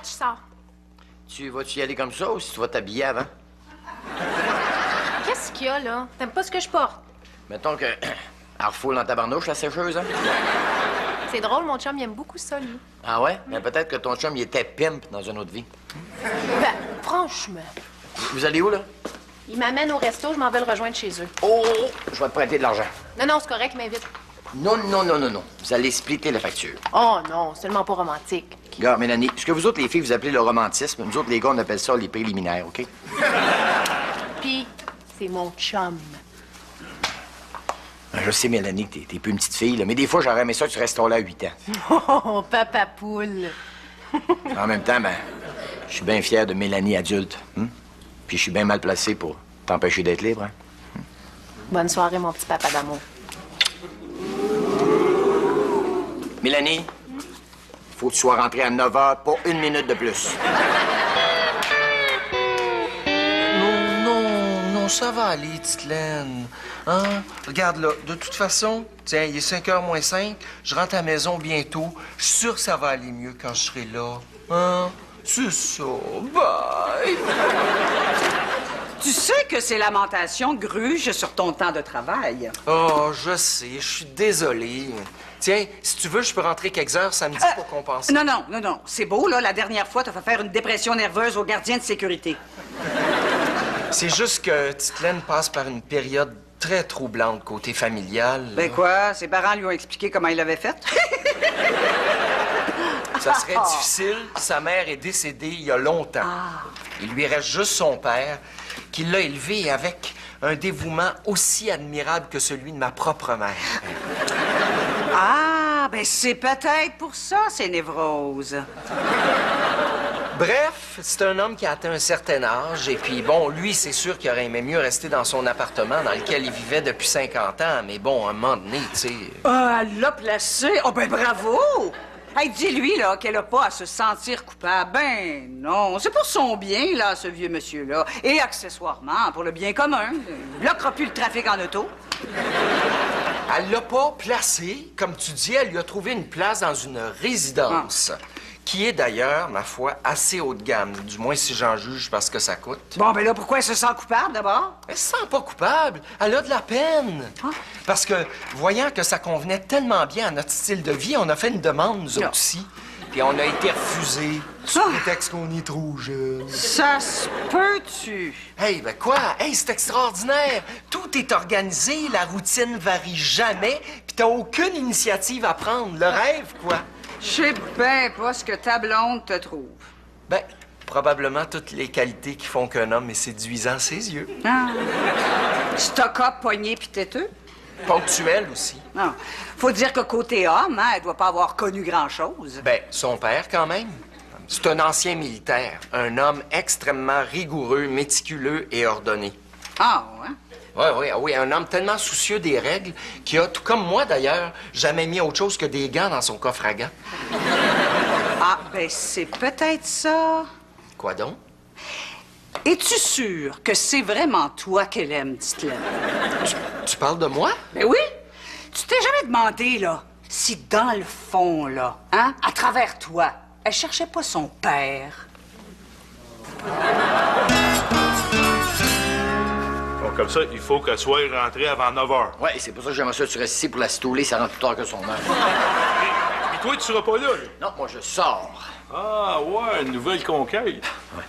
match sort. Tu vas-tu y aller comme ça ou si tu vas t'habiller avant? Qu'est-ce qu'il y a, là? T'aimes pas ce que je porte? Mettons que... Elle refoule dans ta barnouche, la sécheuse, hein? C'est drôle, mon chum, il aime beaucoup ça, lui. Ah ouais? Mais peut-être que ton chum, il était pimp dans une autre vie. Ben, franchement. Vous allez où, là? Il m'amène au resto, je m'en vais le rejoindre chez eux. Oh! Je vais te prêter de l'argent. Non, c'est correct, mais vite. Non. Vous allez splitter la facture. Oh non, c'est tellement pas romantique. Regarde, Mélanie, ce que vous autres, les filles, vous appelez le romantisme, nous autres, les gars, on appelle ça les préliminaires, OK? Puis, c'est mon chum. Je sais, Mélanie, que t'es plus une petite fille, là, mais des fois, j'aurais aimé ça que tu restes là à 8 ans. Oh, papa poule. En même temps, ben, je suis bien fier de Mélanie adulte. Hein? Puis je suis bien mal placé pour t'empêcher d'être libre. Hein? Bonne soirée, mon petit papa d'amour. Mélanie, faut que tu sois rentrée à 9 h, pas une minute de plus. Non, ça va aller, petite Laine. Hein? Regarde, là, de toute façon, tiens, il est 5h moins 5, je rentre à la maison bientôt. Je suis sûr que ça va aller mieux quand je serai là. Hein? C'est ça. Bye! Tu sais que ces lamentations grugent sur ton temps de travail. Oh, je sais, je suis désolé. Tiens, si tu veux, je peux rentrer quelques heures samedi pour compenser. Non. C'est beau, là. La dernière fois, t'as fait faire une dépression nerveuse au gardien de sécurité. C'est juste que Titelaine passe par une période très troublante côté familial. Ben quoi? Ses parents lui ont expliqué comment il avait fait? Ça serait difficile. Sa mère est décédée il y a longtemps. Il lui reste juste son père, qui l'a élevé avec un dévouement aussi admirable que celui de ma propre mère. Ah, ben c'est peut-être pour ça, ces névroses. Bref, c'est un homme qui a atteint un certain âge. Et puis, bon, lui, c'est sûr qu'il aurait aimé mieux rester dans son appartement dans lequel il vivait depuis 50 ans. Mais bon, à un moment donné, tu sais... Ah, elle l'a placé. Oh, ben bravo! Hey, dis-lui, là, qu'elle a pas à se sentir coupable. Ben non, c'est pour son bien, là, ce vieux monsieur-là. Et accessoirement, pour le bien commun. Il bloquera plus le trafic en auto. Elle l'a pas placé. Comme tu dis, elle lui a trouvé une place dans une résidence. Qui est d'ailleurs, ma foi, assez haut de gamme. Du moins, si j'en juge parce que ça coûte. Bon, ben là, pourquoi elle se sent coupable, d'abord? Elle se sent pas coupable. Elle a de la peine. Parce que, voyant que ça convenait tellement bien à notre style de vie, on a fait une demande, nous autres aussi. Puis on a été refusés, sous prétexte qu'on est trop jeune. Ça se peut-tu? Hey, ben quoi? Hey, c'est extraordinaire. Tout est organisé, la routine varie jamais, puis t'as aucune initiative à prendre. Le rêve, quoi. Je sais bien pas ce que ta blonde te trouve. Ben, probablement toutes les qualités qui font qu'un homme est séduisant à ses yeux. Ah. Stock-up, poigné pis têteux? Ponctuel aussi. Non. Faut dire que côté homme, hein, elle doit pas avoir connu grand-chose. Ben, son père, quand même. C'est un ancien militaire. Un homme extrêmement rigoureux, méticuleux et ordonné. Ah, ouais? Oui, un homme tellement soucieux des règles qui a, tout comme moi d'ailleurs, jamais mis autre chose que des gants dans son coffre à gants. Ah, ben c'est peut-être ça. Quoi donc? Es-tu sûr que c'est vraiment toi qu'elle aime, Titelaine? Tu parles de moi? Ben oui! Tu t'es jamais demandé, là, si dans le fond, là, hein, à travers toi, elle cherchait pas son père? Bon, comme ça, il faut qu'elle soit rentrée avant 9 h. Ouais, c'est pour ça que j'aimerais ça que tu restes ici pour la stouler, ça rentre plus tard que son heure. Puis toi, tu seras pas là. Non, moi, je sors. Ah, ouais, une nouvelle conquête. Ouais.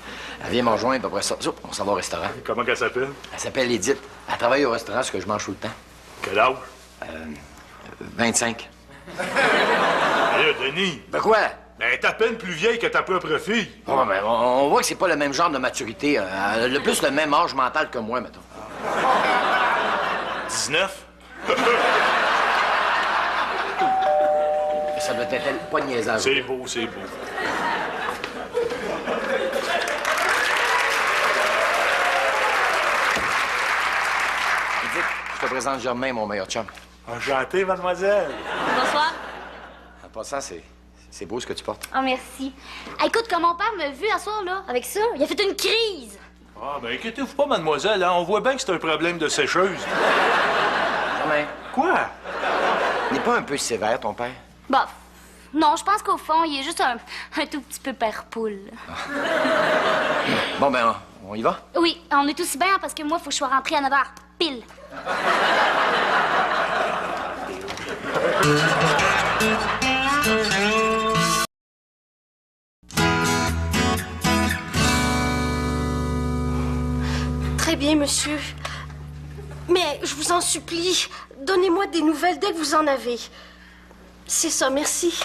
Elle vient me rejoindre, puis après ça, on s'en va au restaurant. Comment qu'elle s'appelle? Elle s'appelle Edith. Elle travaille au restaurant, ce que je mange tout le temps. Quel âge? 25. Là, Denis. Ben quoi? Ben, elle est à peine plus vieille que ta propre fille. Oh, ben, on voit que c'est pas le même genre de maturité. Elle a le plus le même âge mental que moi, mettons. 19? Ça doit être pas de niaisage. C'est beau, c'est beau. Edith, je te présente Germain, mon meilleur chum. Enchanté, mademoiselle. Bonsoir. En passant, c'est beau ce que tu portes. Oh, merci. Ah, écoute, quand mon père m'a vu à soir, là, avec ça, il a fait une crise. Ah, ben, inquiétez-vous pas, mademoiselle, hein? On voit bien que c'est un problème de sécheuse. Germain, Quoi? n'est pas un peu sévère, ton père? Bof. Non, je pense qu'au fond, il est juste un tout petit peu père poule. Bon, ben, on y va? Oui, on est aussi bien parce que moi, il faut que je sois rentrée à 9h pile. Très bien, monsieur. Mais je vous en supplie, donnez-moi des nouvelles dès que vous en avez. C'est ça, merci.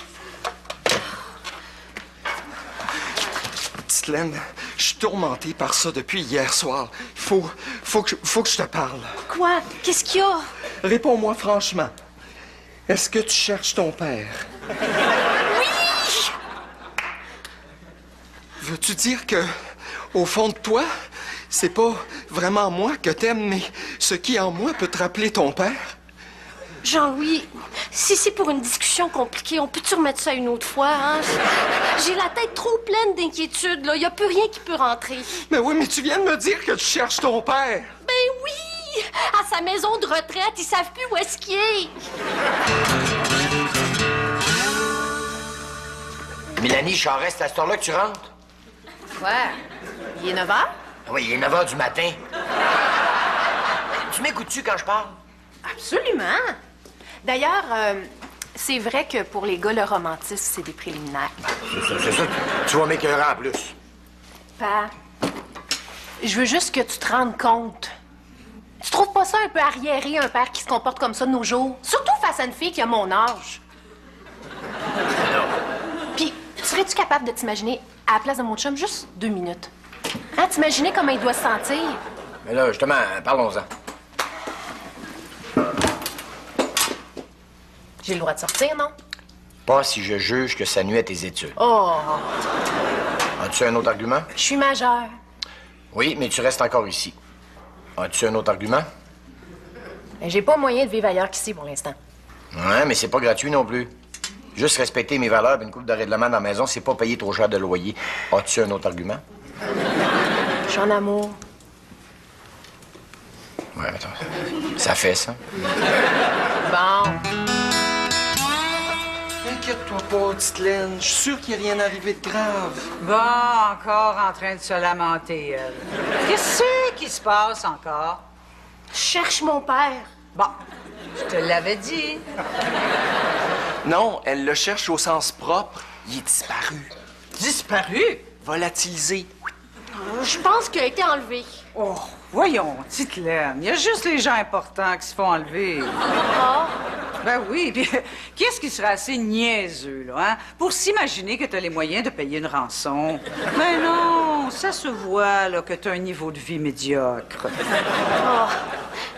Petite Laine, je suis tourmenté par ça depuis hier soir. Faut que je te parle. Quoi? Qu'est-ce qu'il y a? Réponds-moi franchement. Est-ce que tu cherches ton père? Oui! Veux-tu dire que, au fond de toi, c'est pas vraiment moi que t'aimes, mais ce qui en moi peut te rappeler ton père? Jean-Louis, si c'est pour une discussion compliquée, on peut-tu remettre ça une autre fois, hein? J'ai la tête trop pleine d'inquiétudes, là. Il n'y a plus rien qui peut rentrer. Mais oui, mais tu viens de me dire que tu cherches ton père. Ben oui! À sa maison de retraite, ils savent plus où est-ce qu'il est. Mélanie Charest, c'est à cette heure-là que tu rentres? Ouais. Il est 9h? Oui, il est 9 h du matin. Tu m'écoutes-tu quand je parle? Absolument. D'ailleurs, c'est vrai que pour les gars, le romantisme, c'est des préliminaires. C'est ça. Tu vas m'écœurer en plus. Pa, je veux juste que tu te rendes compte. Tu trouves pas ça un peu arriéré, un père qui se comporte comme ça de nos jours? Surtout face à une fille qui a mon âge. Puis, serais-tu capable de t'imaginer à la place de mon chum juste 2 minutes? Hein, t'imaginer comment il doit se sentir? Mais là, justement, parlons-en. J'ai le droit de sortir, non? Pas si je juge que ça nuit à tes études. Oh, As-tu un autre argument? je suis majeure. Oui, mais tu restes encore ici. As-tu un autre argument? Mais j'ai pas moyen de vivre ailleurs qu'ici pour l'instant. Ouais, mais c'est pas gratuit non plus. Juste respecter mes valeurs, une coupe de règlement dans la maison, c'est pas payer trop cher de loyer. As-tu un autre argument? Je suis en amour. Ouais, attends. Ça fait ça. Bon. Inquiète-toi pas, petite Laine. Je suis sûr qu'il n'y a rien arrivé de grave. Bon, encore en train de se lamenter, elle. Qu'est-ce qui se passe encore? Je cherche mon père. Bon, je te l'avais dit. Non, elle le cherche au sens propre. Il est disparu. Disparu? Volatilisé. Je pense qu'il a été enlevé. Oh, voyons, petite Laine, il y a juste les gens importants qui se font enlever. Ah? Ben oui, puis qu'est-ce qui serait assez niaiseux, là, hein, pour s'imaginer que t'as les moyens de payer une rançon? Ben non, ça se voit, là, que t'as un niveau de vie médiocre. Oh,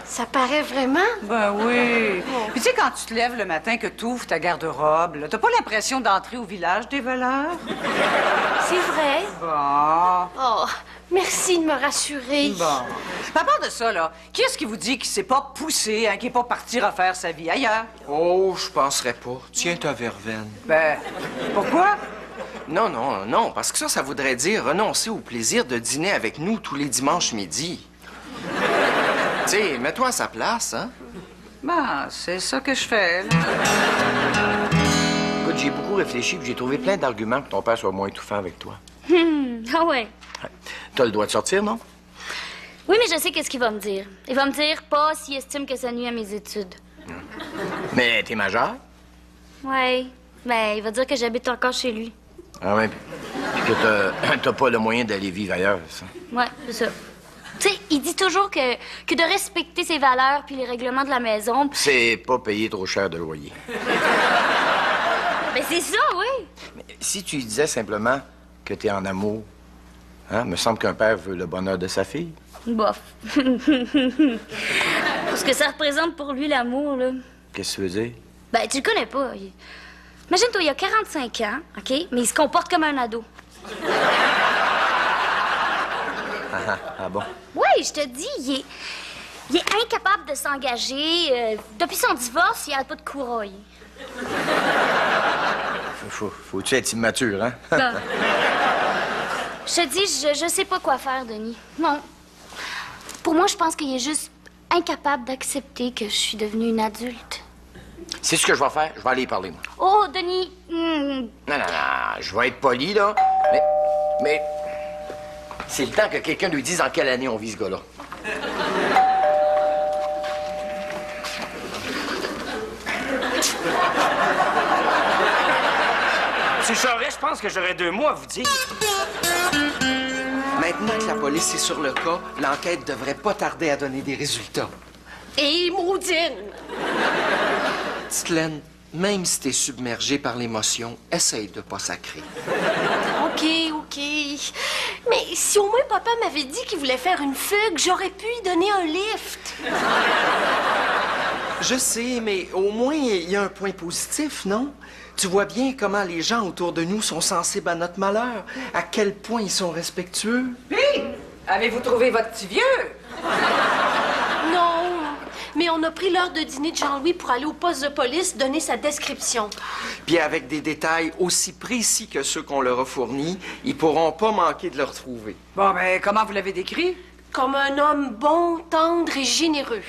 ça paraît vraiment? Ben oui. Puis tu sais, quand tu te lèves le matin que t'ouvres ta garde-robe, là, t'as pas l'impression d'entrer au village des voleurs? C'est vrai? Bon. Oh, merci de me rassurer. Bon. À part de ça, là, qui est-ce qui vous dit qu'il s'est pas poussé, hein, qu'il est pas parti refaire sa vie ailleurs? Oh, je penserais pas. Tiens ta verveine. Ben, pourquoi? Non, parce que ça voudrait dire renoncer au plaisir de dîner avec nous tous les dimanches midi. Tu sais, mets-toi à sa place, hein? Ben, c'est ça que je fais, là. Écoute, j'ai beaucoup réfléchi puis j'ai trouvé plein d'arguments pour que ton père soit moins étouffant avec toi. Ah ouais. T'as le droit de sortir, non? Oui, mais je sais qu'est-ce qu'il va me dire. Il va me dire pas s'il estime que ça nuit à mes études. Mais t'es majeur? Ouais. Ben, il va dire que j'habite encore chez lui. Ah ouais, puis que t'as pas le moyen d'aller vivre ailleurs, ça. Ouais, c'est ça. Tu sais, il dit toujours que de respecter ses valeurs puis les règlements de la maison. C'est pas payer trop cher de loyer. Ben, c'est ça, oui. Mais si tu lui disais simplement que t'es en amour, hein, me semble qu'un père veut le bonheur de sa fille. Bof. Parce que ça représente pour lui l'amour, là. Qu'est-ce que tu veux dire? Ben, tu le connais pas. Imagine-toi, il a 45 ans, OK? Mais il se comporte comme un ado. Ah bon? Oui, je te dis, il est incapable de s'engager. Depuis son divorce, il a pas de courail. Faut-tu être immature, hein? Ben, je te dis, je sais pas quoi faire, Denis. Non. Pour moi, je pense qu'il est juste incapable d'accepter que je suis devenue une adulte. C'est ce que je vais faire. Je vais aller y parler, moi. Oh, Denis. Non, je vais être poli, là. Mais c'est le temps que quelqu'un lui dise en quelle année on vit ce gars-là. M. Charest, je pense que j'aurais 2 mots à vous dire. Maintenant que la police est sur le cas, l'enquête devrait pas tarder à donner des résultats. Et Maudine! Petite Laine, même si t'es submergée par l'émotion, essaye de pas sacrer. OK. Mais si au moins papa m'avait dit qu'il voulait faire une fugue, j'aurais pu lui donner un lift. Je sais, mais au moins, il y a un point positif, non? Tu vois bien comment les gens autour de nous sont sensibles à notre malheur, à quel point ils sont respectueux. Puis, avez-vous trouvé votre petit vieux? Non, mais on a pris l'heure de dîner de Jean-Louis pour aller au poste de police donner sa description. Puis avec des détails aussi précis que ceux qu'on leur a fournis, ils pourront pas manquer de le retrouver. Bon, ben, comment vous l'avez décrit? Comme un homme bon, tendre et généreux.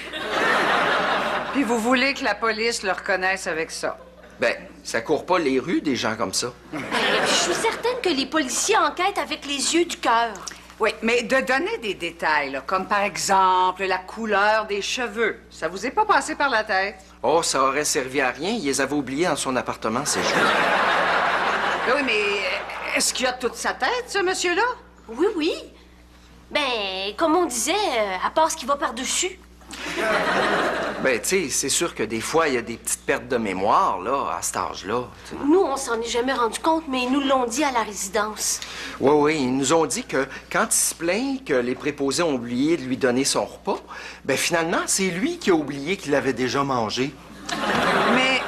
Puis vous voulez que la police le reconnaisse avec ça? Ben, ça court pas les rues, des gens comme ça. Je suis certaine que les policiers enquêtent avec les yeux du cœur. Oui, mais de donner des détails, là, comme par exemple la couleur des cheveux, ça vous est pas passé par la tête? Oh, ça aurait servi à rien. Il les avait oubliés dans son appartement, ces jours. Oui, mais est-ce qu'il a toute sa tête, ce monsieur-là? Oui. Ben, comme on disait, à part ce qui va par-dessus. Ben, tu sais, c'est sûr que des fois, il y a des petites pertes de mémoire, là, à cet âge-là. T'sais. Nous, on s'en est jamais rendu compte, mais ils nous l'ont dit à la résidence. Oui, ils nous ont dit que quand il se plaint que les préposés ont oublié de lui donner son repas, ben finalement, c'est lui qui a oublié qu'il avait déjà mangé. Mais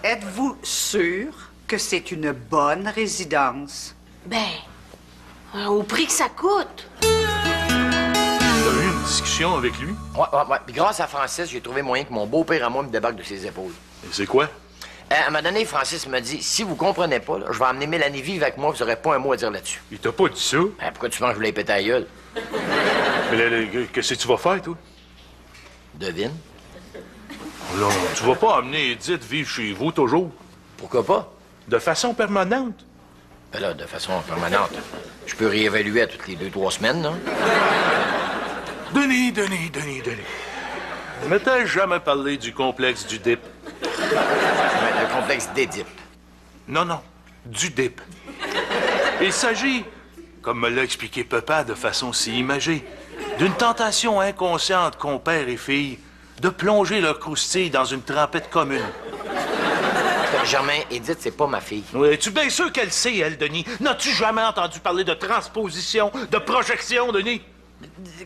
êtes-vous sûr que c'est une bonne résidence? Ben, au prix que ça coûte. T'as eu une discussion avec lui? Ouais. Puis grâce à Francis, j'ai trouvé moyen que mon beau-père à moi me débarque de ses épaules. Et c'est quoi? À un moment donné, Francis m'a dit, si vous comprenez pas, là, je vais emmener Mélanie vivre avec moi, vous n'aurez pas un mot à dire là-dessus. Il t'a pas dit ça? Ben, pourquoi tu penses que je voulais péter la gueule? Mais là, qu'est-ce que tu vas faire, toi? Devine. Là, tu vas pas amener Edith vivre chez vous toujours? Pourquoi pas? De façon permanente? Ben là, de façon permanente. Je peux réévaluer à toutes les 2-3 semaines, non? Denis. Ne t'ai jamais parlé du complexe du DIP? Le complexe d'Édipe. Non, du DIP. Il s'agit, comme me l'a expliqué Papa de façon si imagée, d'une tentation inconsciente qu'ont père et fille de plonger leur croustille dans une trempette commune. Germain, Edith, c'est pas ma fille. Oui, es-tu bien sûr qu'elle sait, elle, Denis? N'as-tu jamais entendu parler de transposition, de projection, Denis?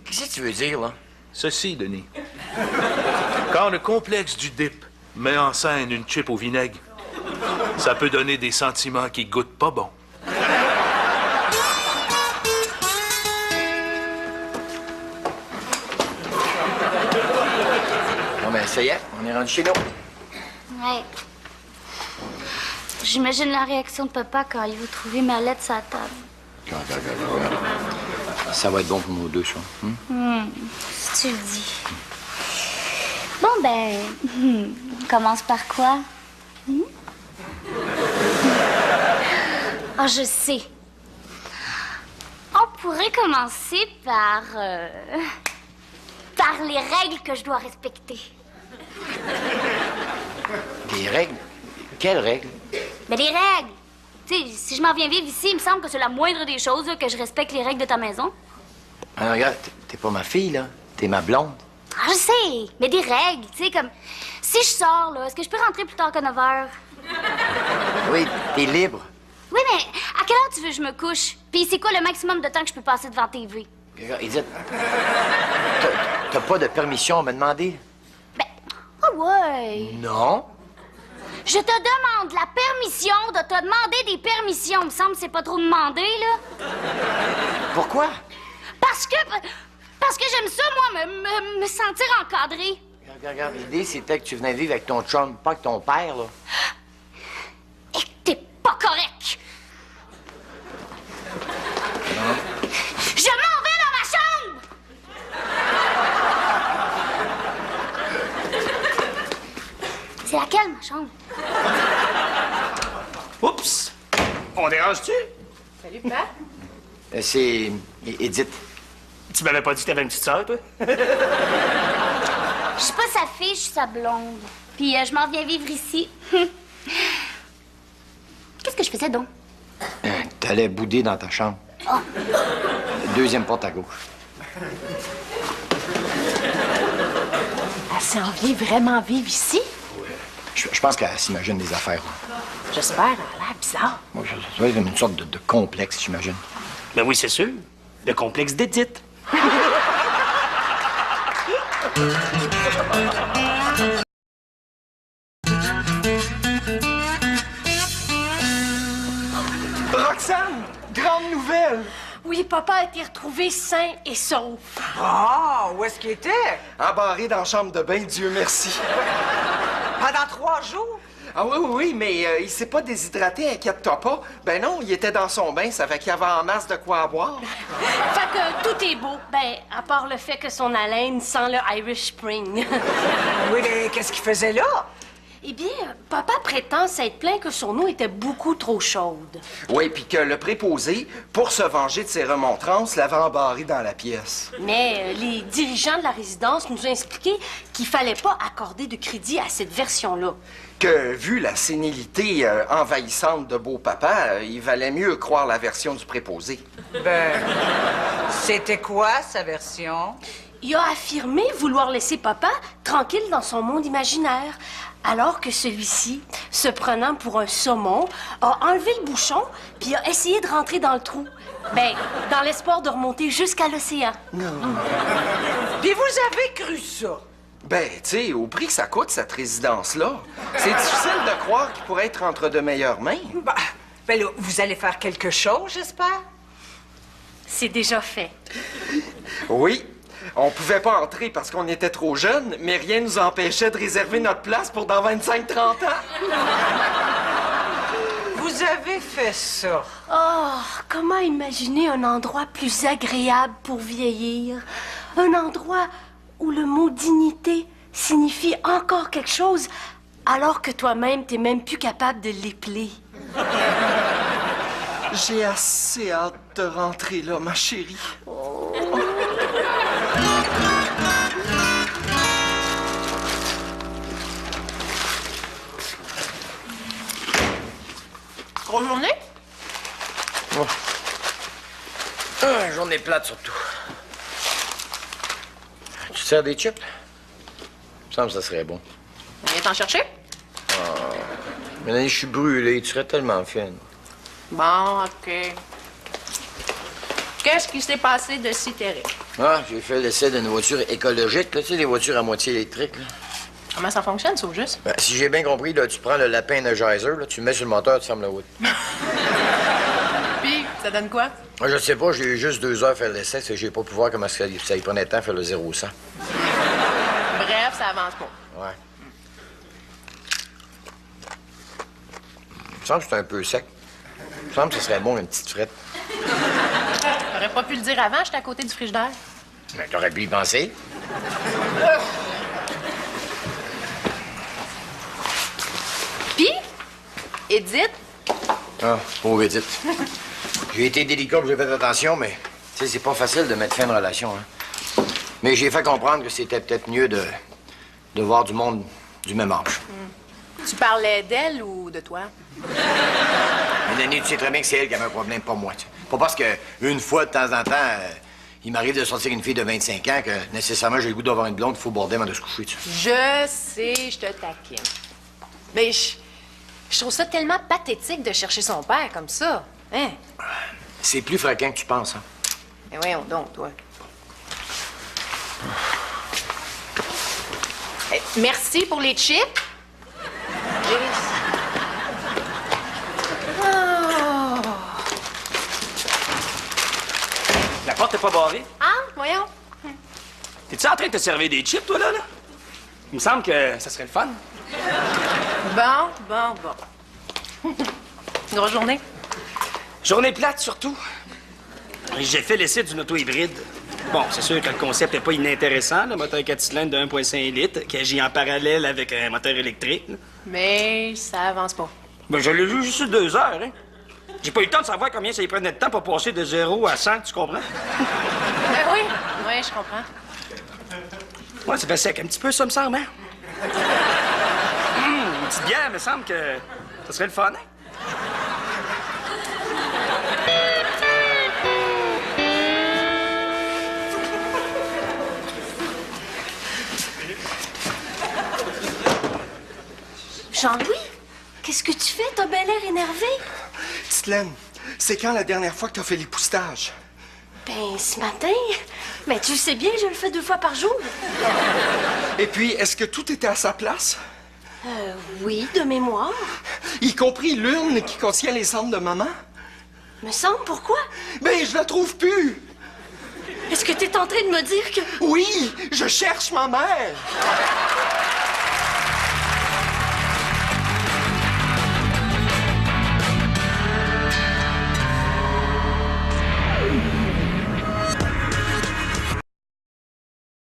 Qu'est-ce que tu veux dire, là? Ceci, Denis. Quand le complexe du DIP met en scène une chip au vinaigre, ça peut donner des sentiments qui goûtent pas bon. Bon, ben, ça y est, on est rendu chez nous. Ouais. J'imagine la réaction de papa quand il va trouver ma lettre sur la table. Ça va être bon pour nous deux, ça. Si tu le dis. Bon, ben, on commence par quoi? Ah, je sais. On pourrait commencer par les règles que je dois respecter. Des règles? Quelles règles? Mais des règles! Tu sais, si je m'en viens vivre ici, il me semble que c'est la moindre des choses là, que je respecte les règles de ta maison. Alors, regarde, t'es pas ma fille, là. T'es ma blonde. Ah, je sais, mais des règles, tu sais, comme... Si je sors, là, est-ce que je peux rentrer plus tard que 9 h? Oui, t'es libre. Oui, mais à quelle heure tu veux que je me couche? Puis c'est quoi le maximum de temps que je peux passer devant TV? Regarde, Edith, t'as pas de permission à me demander? Ben, ah ouais! Non. Je te demande la permission de te demander des permissions. Il me semble que c'est pas trop demandé, là. Pourquoi? Parce que j'aime ça, moi, me sentir encadrée. Regarde, l'idée, c'était que tu venais vivre avec ton chum, pas avec ton père, là. Et que t'es pas correct. Non. Je m'en vais dans ma chambre! C'est laquelle, ma chambre? Oups! On dérange-tu? Salut, papa. C'est Edith. Tu m'avais pas dit que t'avais une petite sœur, toi? Je suis pas sa fille, je suis sa blonde. Puis je m'en viens vivre ici. Qu'est-ce que je faisais donc? T'allais bouder dans ta chambre. Oh. Deuxième porte à gauche. Elle s'en vient vraiment vivre ici? Je pense qu'elle s'imagine des affaires. Là. J'espère, elle a l'air bizarre. Moi, ça doit être une sorte de complexe, j'imagine. Ben oui, c'est sûr. Le complexe d'Edith. Roxane, grande nouvelle! Oui, papa a été retrouvé sain et sauf. Ah, où est-ce qu'il était? Embarré dans la chambre de bain, Dieu merci. Pendant 3 jours? Ah oui, mais il s'est pas déshydraté, inquiète-toi pas. Ben non, il était dans son bain, ça fait qu'il y avait en masse de quoi à boire. Fait que tout est beau. Ben, à part le fait que son haleine sent le Irish Spring. Oui, mais qu'est-ce qu'il faisait là? Eh bien, papa prétend s'être plaint que son eau était beaucoup trop chaude. Oui, puis que le préposé, pour se venger de ses remontrances, l'avait embarré dans la pièce. Mais les dirigeants de la résidence nous ont expliqué qu'il fallait pas accorder de crédit à cette version-là. Que, vu la sénilité envahissante de beau papa, il valait mieux croire la version du préposé. Ben, c'était quoi sa version? Il a affirmé vouloir laisser papa tranquille dans son monde imaginaire, alors que celui-ci, se prenant pour un saumon, a enlevé le bouchon puis a essayé de rentrer dans le trou. Ben, dans l'espoir de remonter jusqu'à l'océan. Puis vous avez cru ça? Ben, tu sais, au prix que ça coûte, cette résidence-là, c'est difficile de croire qu'il pourrait être entre de meilleures mains. Ben là, vous allez faire quelque chose, j'espère? C'est déjà fait. Oui, on pouvait pas entrer parce qu'on était trop jeunes, mais rien nous empêchait de réserver notre place pour dans 25-30 ans. Vous avez fait ça. Oh, comment imaginer un endroit plus agréable pour vieillir? Un endroit où le mot dignité signifie encore quelque chose, alors que toi-même, t'es même plus capable de l'épeler. J'ai assez hâte de rentrer là, ma chérie. Grosse journée? Oh. Journée plate, surtout. Tu te sers des chips? Il me semble que ça serait bon. Viens t'en chercher? Mélanie, je suis brûlée. Tu serais tellement fine. Bon, OK. Qu'est-ce qui s'est passé de si terrible? Ah, j'ai fait l'essai d'une voiture écologique. Là, tu sais, les voitures à moitié électriques. Là. Comment ça fonctionne, ça, au juste? Ben, si j'ai bien compris, là, tu prends le lapin Energizer, là, tu le mets sur le moteur, tu fermes la route. Puis, ça donne quoi? Moi, je sais pas, j'ai eu juste 2 heures à faire l'essai, c'est que j'ai pas pu voir comment ça y prenait de temps à faire le 0 au 100. Bref, ça avance pas. Ouais. Il me semble que c'est un peu sec. Il me semble que ce serait bon une petite frette. T'aurais pas pu le dire avant, j'étais à côté du frigidaire. Mais t'aurais pu y penser. Puis, Edith, Ah, pauvre Edith. J'ai été délicat, j'ai fait attention, mais tu sais, c'est pas facile de mettre fin à une relation. Hein. Mais j'ai fait comprendre que c'était peut-être mieux de voir du monde du même âge. tu parlais d'elle ou de toi? Mélanie, tu sais très bien que c'est elle qui avait un problème, pas moi. Tu sais. Pas parce que une fois, de temps en temps, il m'arrive de sortir une fille de 25 ans que nécessairement j'ai le goût d'avoir une blonde qu'il faut border avant de se coucher. Tu sais. Je sais, je te taquine. Mais je trouve ça tellement pathétique de chercher son père comme ça. Hein? C'est plus fréquent que tu penses, hein? Mais voyons donc, toi. Merci pour les chips. Oh. La porte est pas barrée. Ah, voyons. T'es-tu en train de te servir des chips, toi, là? Il me semble que ça serait le fun. Bon. Grosse journée. Journée plate, surtout. J'ai fait l'essai d'une auto hybride. Bon, c'est sûr que le concept n'est pas inintéressant, le moteur 4 cylindres de 1,5 litres, qui agit en parallèle avec un moteur électrique. Là. Mais ça avance pas. Ben, je l'ai vu juste sur 2 heures, hein. J'ai pas eu le temps de savoir combien ça y prenait de temps pour passer de 0 à 100, tu comprends? Oui, je comprends. Ouais, ça fait sec un petit peu, ça me semble, hein? Une petite bière, me semble que ça serait le fun, hein? Jean-Louis, qu'est-ce que tu fais? T'as bien l'air énervé. Titelaine, c'est quand la dernière fois que t'as fait l'époussetage? Ben, ce matin. Mais tu sais bien, je le fais 2 fois par jour. Et puis, est-ce que tout était à sa place? Oui, de mémoire. Y compris l'urne qui contient les cendres de maman? Me semble, pourquoi? Ben, je la trouve plus! Est-ce que t'es en train de me dire que... Oui, je cherche ma mère!